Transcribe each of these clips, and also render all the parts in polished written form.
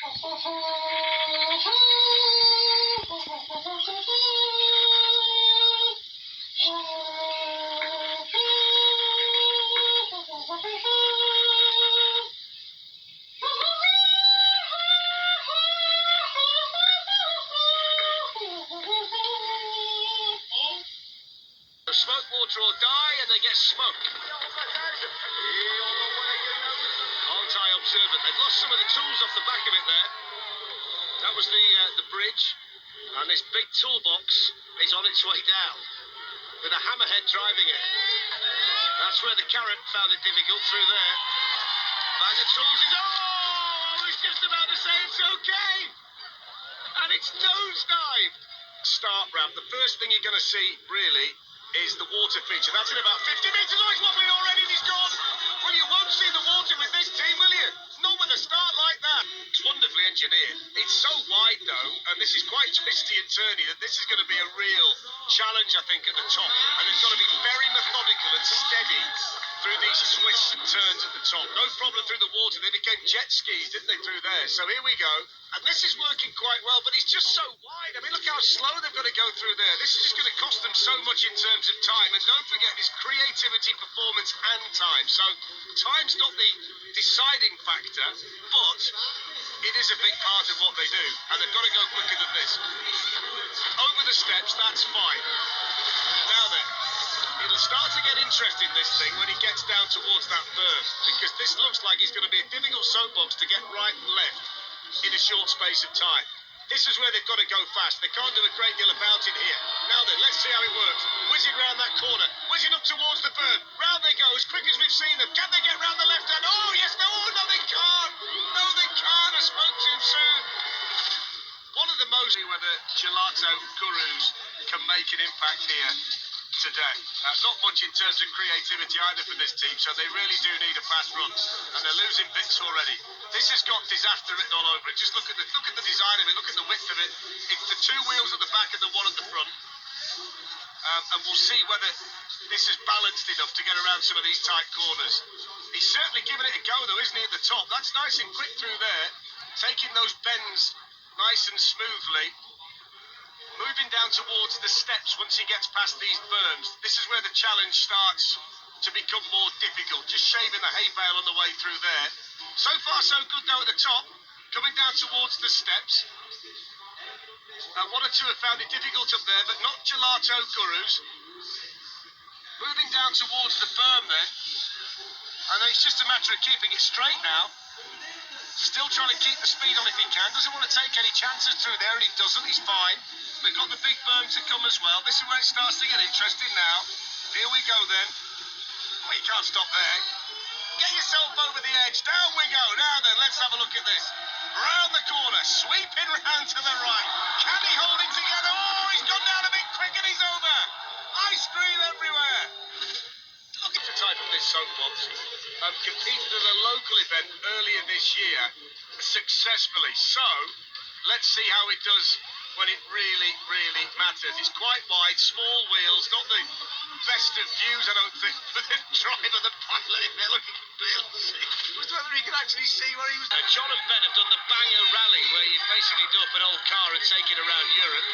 Smoke, water or die, and they get smoked. Aren't I observant? They've lost some of the tools off the back of it there. That was the bridge, and this big toolbox is on its way down, with a hammerhead driving it. That's where the carrot found it difficult, through there. Bag of tools is... Oh! I was just about to say it's okay! And it's nosedived! Start ramp, the first thing you're going to see, really, is the water feature. That's in about 50 metres. Oh, it's lovely already, and he's gone. Well, you won't see the water with this team, will you? Not with a start like that. It's wonderfully engineered. It's so wide, though, and this is quite twisty and turny, that this is going to be a real challenge, I think, at the top. And it's got to be very methodical and steady through these twists and turns at the top. No problem through the water. They became jet skis, didn't they, through there? So here we go. And this is working quite well, but it's just so wide. I mean, look how slow they've got to go through there. This is just going to cost them so much in terms of time. And don't forget, it's creativity, performance, and time. So time's not the deciding factor, but it is a big part of what they do. And they've got to go quicker than this. Over the steps, that's fine. Now then, it'll start to get interesting, this thing, when he gets down towards that berm, because this looks like it's going to be a difficult soapbox to get right and left in a short space of time. This is where they've got to go fast. They can't do a great deal about it here. Now then, let's see how it works. Whizzing round that corner, whizzing up towards the berm. Round they go, as quick as we've seen them. Can they get round the left hand? Oh, yes, no, oh, no, they can't. No, they can't. I spoke too soon. One of the most where the Gelato Gurus can make an impact here today. Not much in terms of creativity either for this team, so they really do need a fast run, and they're losing bits already. This has got disaster written all over it. Just look at the design of it, look at the width of it. It's the two wheels at the back and the one at the front, and we'll see whether this is balanced enough to get around some of these tight corners. He's certainly giving it a go though, isn't he, at the top? That's nice and quick through there, taking those bends nice and smoothly. Moving down towards the steps once he gets past these berms. This is where the challenge starts to become more difficult. Just shaving the hay bale on the way through there. So far so good though at the top. Coming down towards the steps. One or two have found it difficult up there, but not Gelato Gurus. Moving down towards the berm then. And it's just a matter of keeping it straight now. Still trying to keep the speed on if he can. Doesn't want to take any chances through there, and he doesn't. He's fine. We've got the big berm to come as well. This is where it starts to get interesting now. Here we go then. Well, you can't stop there. Get yourself over the edge. Down we go. Now then, let's have a look at this. Round the corner. Sweeping round to the right. Can he hold it together? Oh, he's gone down a bit quick and he's over. Ice cream everywhere. Look at the type of this soapbox. Competed at a local event earlier this year successfully. So, let's see how it does when it really, really matters. It's quite wide, small wheels, not the best of views, I don't think, for the driver, the pilot in there. Look, he can barely see. I wonder whether he can actually see where he was. John and Ben have done the banger rally, where you basically do up an old car and take it around Europe.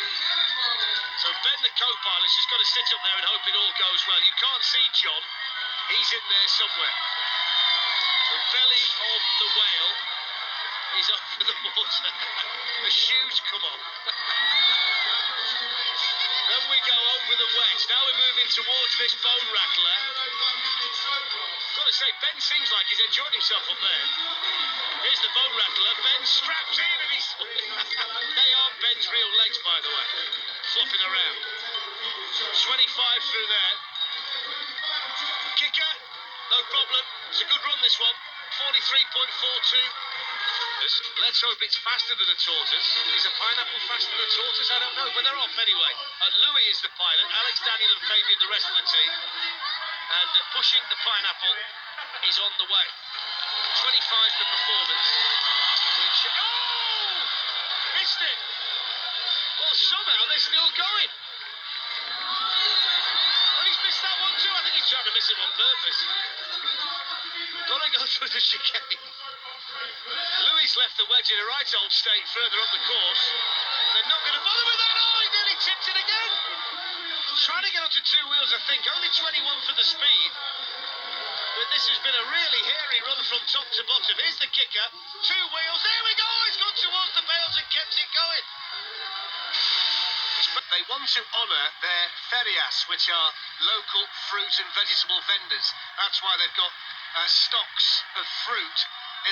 So Ben, the co-pilot's just got to sit up there and hope it all goes well. You can't see John. He's in there somewhere. The belly of the whale is over the water. The shoes come on. Then we go over the wedge. Now we're moving towards this bone rattler. Got to say, Ben seems like he's enjoyed himself up there. Here's the bone rattler. Ben's strapped in and he's... They aren't Ben's real legs, by the way. Flopping around. 25 through there. Kicker, no problem. It's a good run, this one. 43.42. Let's hope it's faster than a tortoise. Is a pineapple faster than a tortoise? I don't know, but they're off anyway. Louis is the pilot. Alex, Daniel and Fabian, the rest of the team. And pushing the pineapple is on the way. 25 for performance. Which... Oh! Missed it! Well, somehow they're still going. Well, he's missed that one too. I think he's trying to miss it on purpose. Got to go through the chicane. Louis left the wedge in a right old state further up the course. They're not going to bother with that. Oh, he nearly tipped it again. Trying to get onto two wheels, I think. Only 21 for the speed. But this has been a really hairy run from top to bottom. Here's the kicker. Two wheels. There we go. It's gone towards the bales and kept it going. They want to honour their ferias, which are local fruit and vegetable vendors. That's why they've got stocks of fruit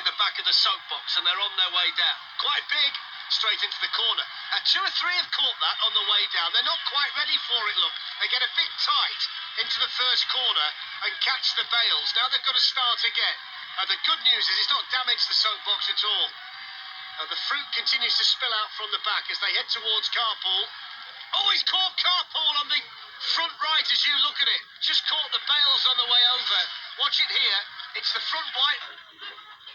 in the back of the soapbox, and they're on their way down. Quite big, straight into the corner. Two or three have caught that on the way down. They're not quite ready for it, look. They get a bit tight into the first corner and catch the bales. Now they've got to start again. The good news is it's not damaged the soapbox at all. The fruit continues to spill out from the back as they head towards Carpool. Oh, he's caught Carpool on the front right as you look at it. Just caught the bales on the way over. Watch it here. It's the front white.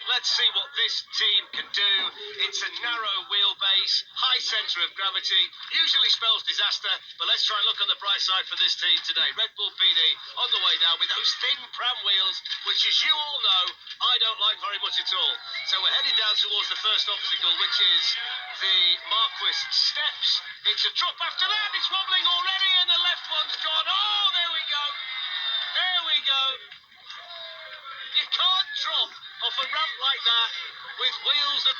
Let's see what this team can do. It's a narrow wheelbase, high centre of gravity. Usually spells disaster, but let's try and look on the bright side for this team today. Red Bull PD on the way down with those thin pram wheels, which, as you all know, I don't like very much at all. So we're heading down towards the first obstacle, which is the Marquis Steps. It's a drop after that. It's wobbling already, and the left one's gone. Oh, there we go. There we go. You can't drop off a ramp like that with wheels that...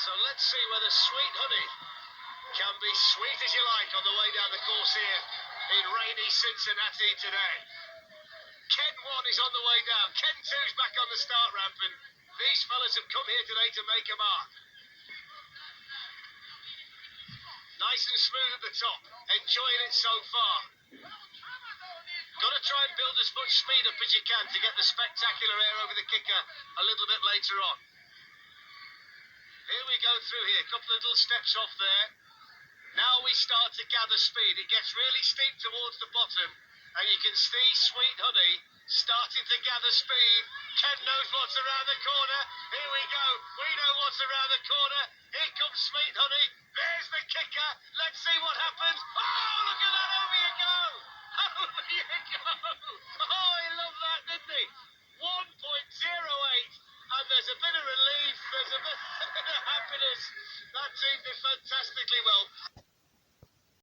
So let's see whether Sweet Honey can be sweet as you like on the way down the course here in rainy Cincinnati today. Ken 1 is on the way down. Ken 2's back on the start ramp, and these fellas have come here today to make a mark. Nice and smooth at the top. Enjoying it so far. Got to try and build as much speed up as you can to get the spectacular air over the kicker a little bit later on. Here we go through here. A couple of little steps off there. Now we start to gather speed. It gets really steep towards the bottom, and you can see Sweet Honey starting to gather speed. Ken knows what's around the corner. Here we go. We know what's around the corner. Here comes Sweet Honey. There's the kicker. Let's see what